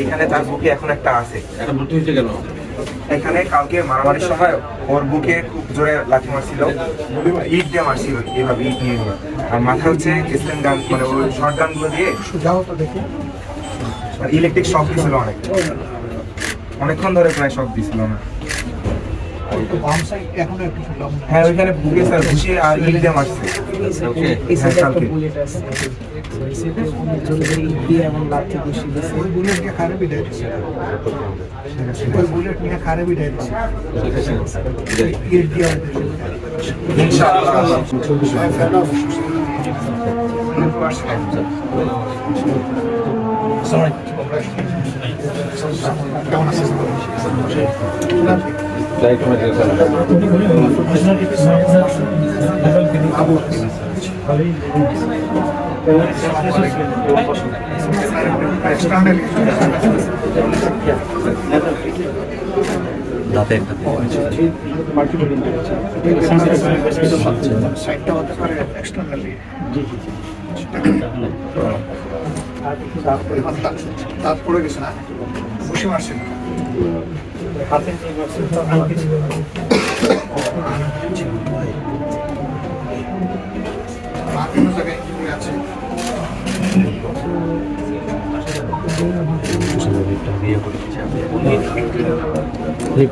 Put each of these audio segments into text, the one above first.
এখানে তার বুকে এখন একটা আছে, এখানে কালকে মারামারির সময় ওর বুকে খুব জোরে লাঠি মারছিল, ইট দিয়ে মারছিল, এইভাবে ইট নিয়ে আর মাথা হচ্ছে স্টেন গান, মানে ওই শর্ট গান গুলো দিয়ে ইলেকট্রিক শক দিছিল, অনেকক্ষণ ধরে প্রায় শক দিছিল না। হ্যাঁ ওইখানে বুকে স্যার ঘুষিয়ে আর ইট দিয়ে মারছে কালকে। তারপরে গেছে না বসে মারছে না হাতে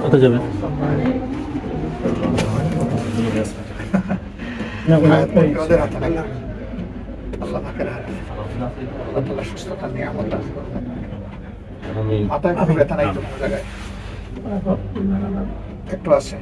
কত যাবে সুস্থতা নিয়ে আমাদের মাথায় কোনো ব্যথা নাই, কোনো জায়গায় একটু আছে।